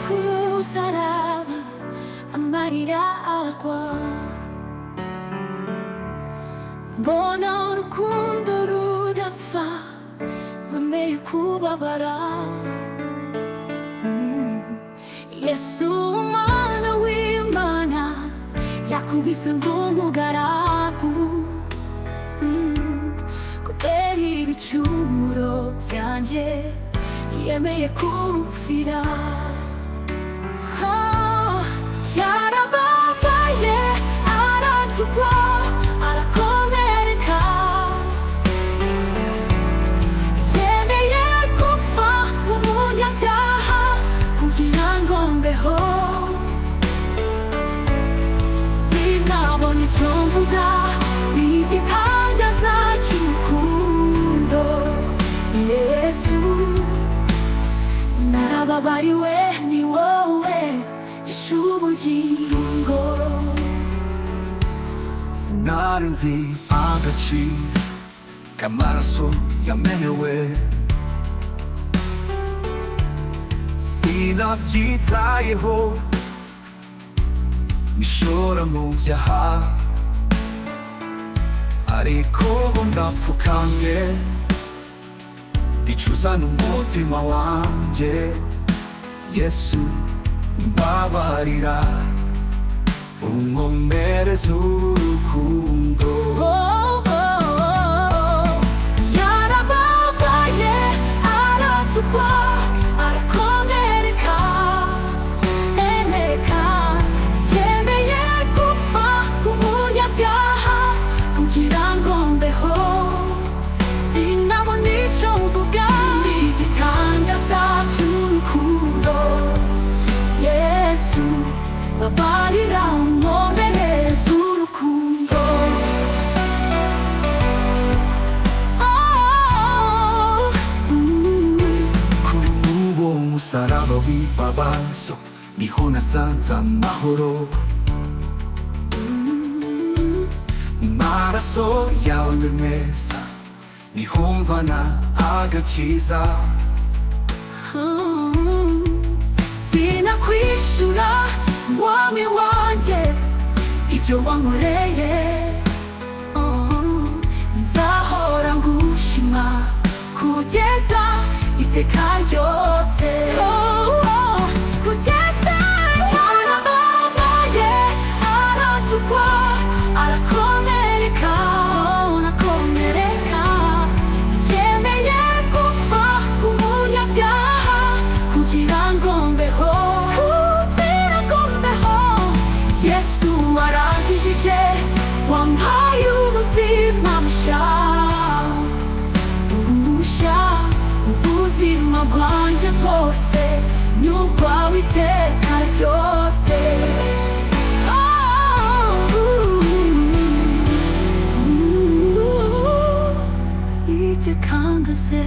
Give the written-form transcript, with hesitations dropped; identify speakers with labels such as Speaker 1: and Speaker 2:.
Speaker 1: kusaraba amarira agwa, mbona urukundo rudapfa wemeye kubabara. Yesu umwana w'Imana yakubiswe nk'umugaragu, kubera ibicumuro byanjye yemeye kumfira. Yarababaye, aratugwa, arakomereka, yemeye gupfa umunyabyaha kugira ngo mbeho. Sinabona icyo mvuga, ni igitangaza cy'urukundo. Yesu narababariwe, ni wowe ishe ubugingo.
Speaker 2: Sinari nzi agaciro k'amaraso yamenewe, sinabyitayeho nishora mu byaha, ariko ubu ndapfukamye ndicuza n'umutima wanjye. Yesu mbabarira, unkomereze urukundo.
Speaker 1: Yarababaye, aratukwa, arakomereka, yemeye gupfa umunyabyaha kugira ngo mbeho. Sinabona icyo mvuga, ni igitangaza cy'urukundo. Yesu babarira, unkomereze urukundo.
Speaker 2: Kuri uwo musaraba w'imbabazo niho nasanze amahoro. Mu maraso yawe meza niho mvana agakiza.
Speaker 1: Sinakwishura mwami wanjye ibyo wankoreye, nzahora ngushima kugeza iteka ryose. Kugeza yarababaye, aratukwa, arakomereka, yemeye gupfa umunyabyaha kugira ngo mbeho. Yesu warangijije, wampaye ubuzima bushya, ubuzima bwanjye bwose ni ubwawe iteka ryose. Igitangaza